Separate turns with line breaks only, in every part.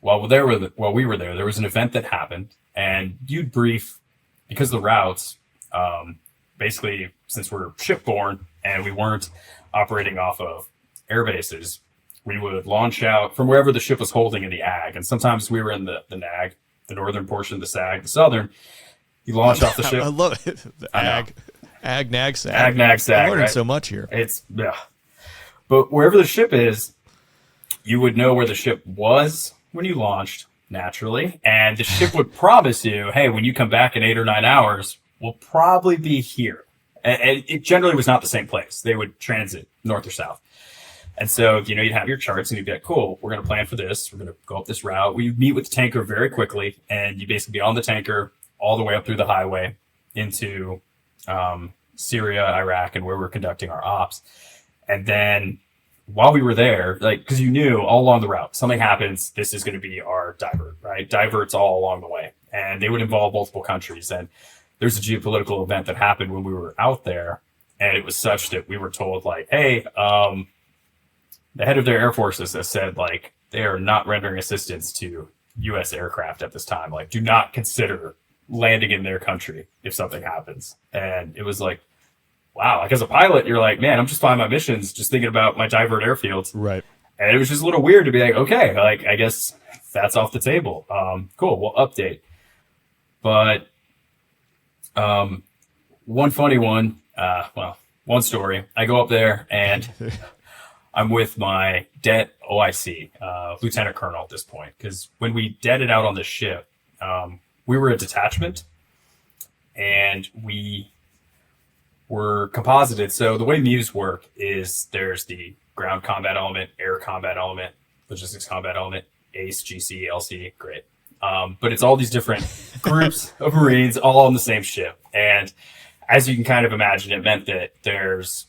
while we were there was an event that happened, and you'd brief because the routes, basically, since we're shipborne and we weren't operating off of air bases, we would launch out from wherever the ship was holding in the ag, and sometimes we were in the NAG, the northern portion of the SAG, the southern. You launch off the ship.
I love it. The ag, nag, sag.
Ag, nag, sag.
I'm learning
right?
so much here.
Yeah. But wherever the ship is, you would know where the ship was when you launched, naturally, and the ship would promise you, hey, when you come back in 8 or 9 hours, we'll probably be here. And it generally was not the same place. They would transit north or south. And so, you'd have your charts and you'd be like, cool, we're going to plan for this. We're going to go up this route. We meet with the tanker very quickly, and you basically be on the tanker all the way up through the highway into Syria, Iraq, and where we're conducting our ops. And then while we were there, because you knew all along the route, something happens, this is going to be our divert, right? Diverts all along the way. And they would involve multiple countries. And there's a geopolitical event that happened when we were out there. And it was such that we were told, hey, the head of their air forces has said, they are not rendering assistance to U.S. aircraft at this time. Do not consider landing in their country if something happens. And it was wow, as a pilot, you're man, I'm just flying my missions, just thinking about my divert airfields.
Right.
And it was just a little weird to be okay, I guess that's off the table. Cool, we'll update. But one funny one, one story. I go up there and I'm with my det OIC, lieutenant colonel at this point, because when we deaded out on the ship, we were a detachment and we were composited. So the way MEUs work is there's the ground combat element, air combat element, logistics combat element, ACE, GC, LC, great. But it's all these different groups of Marines all on the same ship. And as you can kind of imagine, it meant that there's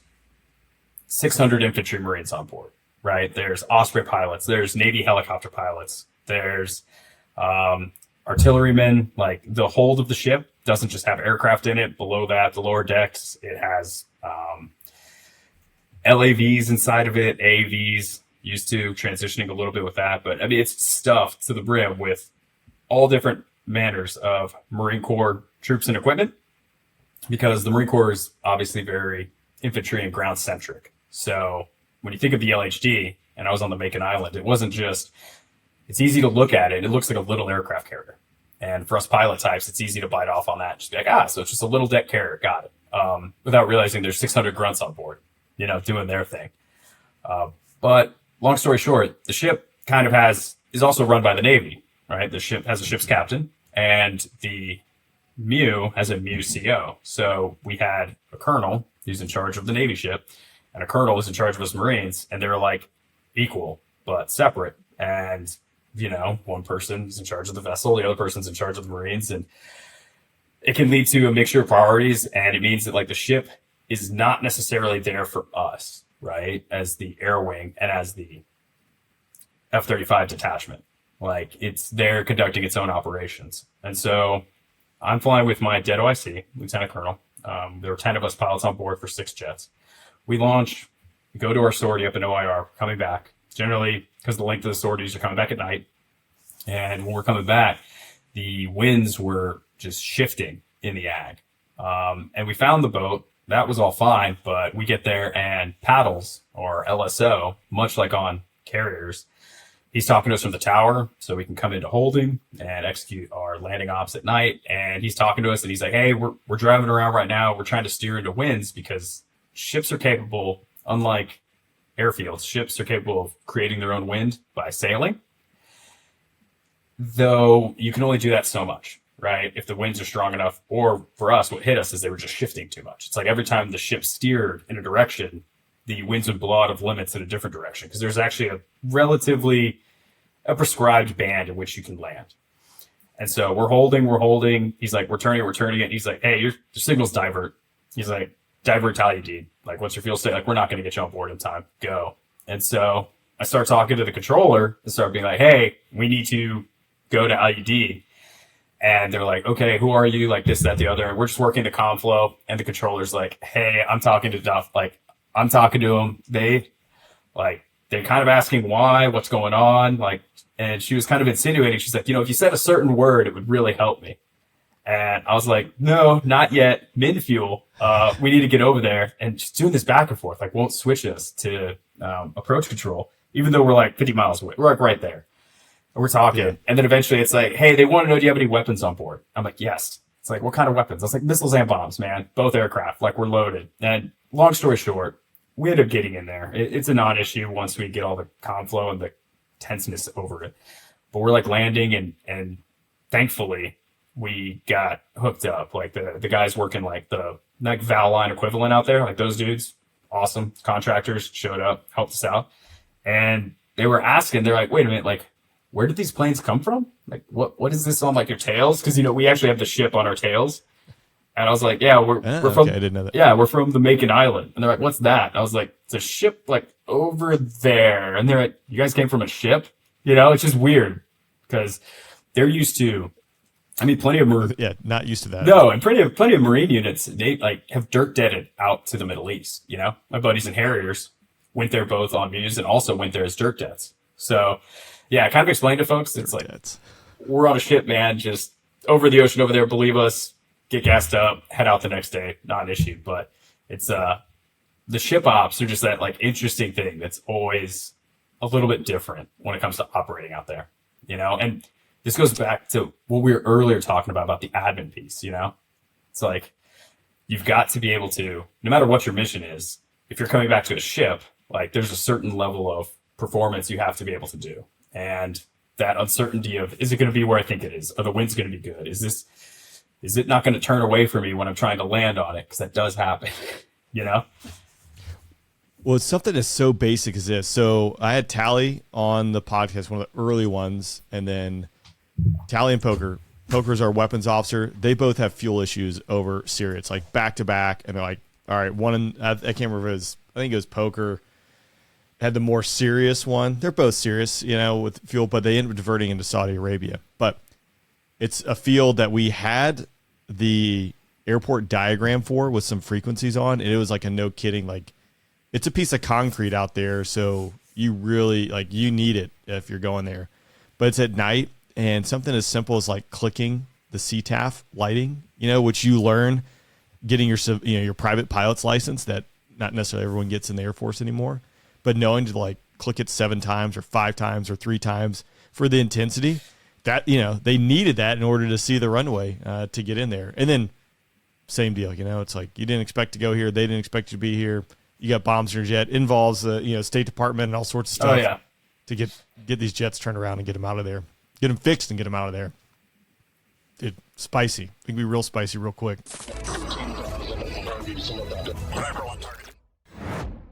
600 infantry Marines on board, right? There's Osprey pilots, there's Navy helicopter pilots, there's artillerymen. The hold of the ship doesn't just have aircraft in it. Below that, the lower decks, it has LAVs inside of it, AVs, used to transitioning a little bit with that. But it's stuffed to the brim with all different manners of Marine Corps troops and equipment, because the Marine Corps is obviously very infantry and ground centric. So when you think of the LHD, and I was on the Macon Island, it wasn't just, it's easy to look at it. It looks like a little aircraft carrier. And for us pilot types, it's easy to bite off on that. Just be so it's just a little deck carrier. Got it. Without realizing there's 600 grunts on board, doing their thing. But long story short, the ship kind of is also run by the Navy, right? The ship has a ship's captain, and the MEU has a MEU CO. So we had a colonel who's in charge of the Navy ship, and a colonel who's in charge of us Marines, and they were equal but separate. And one person's in charge of the vessel, the other person's in charge of the Marines, and it can lead to a mixture of priorities. And it means that the ship is not necessarily there for us, right? As the air wing and as the F-35 detachment, it's there conducting its own operations. And so I'm flying with my det OIC, lieutenant colonel. There were 10 of us pilots on board for 6 jets. We launch, we go to our sortie up in OIR, coming back. Generally, because the length of the sorties are coming back at night. And when we're coming back, the winds were just shifting in the ag. And we found the boat. That was all fine, but we get there and paddles, or LSO, much like on carriers, he's talking to us from the tower so we can come into holding and execute our landing ops at night. And he's talking to us and he's like, hey, we're driving around right now. We're trying to steer into winds because ships are capable, unlike airfields, ships are capable of creating their own wind by sailing. Though you can only do that so much, right? If the winds are strong enough, or for us, what hit us is they were just shifting too much. It's every time the ship steered in a direction, the winds would blow out of limits in a different direction, because there's actually a prescribed band in which you can land. And so we're holding. He's like, we're turning it. He's like, hey, your signal's divert. He's like, divert to IUD. What's your fuel state? We're not going to get you on board in time. Go. And so I start talking to the controller and start being like, hey, we need to go to IUD. And they're like, okay, who are you? This, that, the other. And we're just working the comm flow. And the controller's like, hey, I'm talking to Duff. I'm talking to them. They're kind of asking why, what's going on. And she was kind of insinuating, she's like, if you said a certain word, it would really help me. And I was like, no, not yet. Min fuel. We need to get over there. And just doing this back and forth, like, won't switch us to approach control, even though we're like 50 miles away. We're like right there. And we're talking. Yeah. And then eventually it's like, hey, they want to know, do you have any weapons on board? I'm like, yes. It's like, what kind of weapons? I was like, missiles and bombs, man. Both aircraft. Like, we're loaded. And long story short, we ended up getting in there. It's a non-issue once we get all the conflow and the tenseness over it. But we're like landing and thankfully we got hooked up. Like the guys working like the Val line equivalent out there, like those dudes, awesome contractors showed up, helped us out. And they were asking, they're like, wait a minute, like, where did these planes come from? Like, what is this on like your tails? Cause we actually have the ship on our tails. And I was like, yeah, we're from,
I didn't know that.
Yeah, we're from the Macon Island. And they're like, what's that? And I was like, it's a ship like over there. And they're like, you guys came from a ship? It's just weird because they're used to, plenty of
not used to that.
No, and plenty of Marine units, they like have dirt deaded out to the Middle East. My buddies in Harriers went there both on Muse and also went there as dirt deads. So yeah, I kind of explained to folks, it's like, we're on a ship, man, just over the ocean over there, believe us, get gassed up, head out the next day, not an issue. But it's, the ship ops are just that like interesting thing that's always a little bit different when it comes to operating out there, and this goes back to what we were earlier talking about the admin piece, it's like, you've got to be able to, no matter what your mission is, if you're coming back to a ship, like there's a certain level of performance you have to be able to do. And that uncertainty of, is it going to be where I think it is? Are the winds going to be good? Is it not going to turn away from me when I'm trying to land on it? Because that does happen,
Well, it's something that's so basic as this. So I had Tally on the podcast, one of the early ones, and then Tally and Poker. Poker's our weapons officer. They both have fuel issues over Syria. It's like back to back, and they're like, all right, I can't remember if it was, I think it was Poker had the more serious one. They're both serious, with fuel, but they ended up diverting into Saudi Arabia. But it's a field that we had the airport diagram for with some frequencies on, and it was like a no kidding, like it's a piece of concrete out there, so you really like you need it if you're going there. But it's at night, and something as simple as like clicking the CTAF lighting, which you learn getting your private pilot's license that not necessarily everyone gets in the Air Force anymore, but knowing to like click it 7 times or 5 times or 3 times for the intensity that, they needed that in order to see the runway to get in there. And then same deal, it's like you didn't expect to go here. They didn't expect you to be here. You got bombs in your jet. It involves the State Department and all sorts of stuff.
Oh, yeah.
To get these jets turned around and get them out of there. Get them fixed and get them out of there. Dude, spicy. It can be real spicy real quick.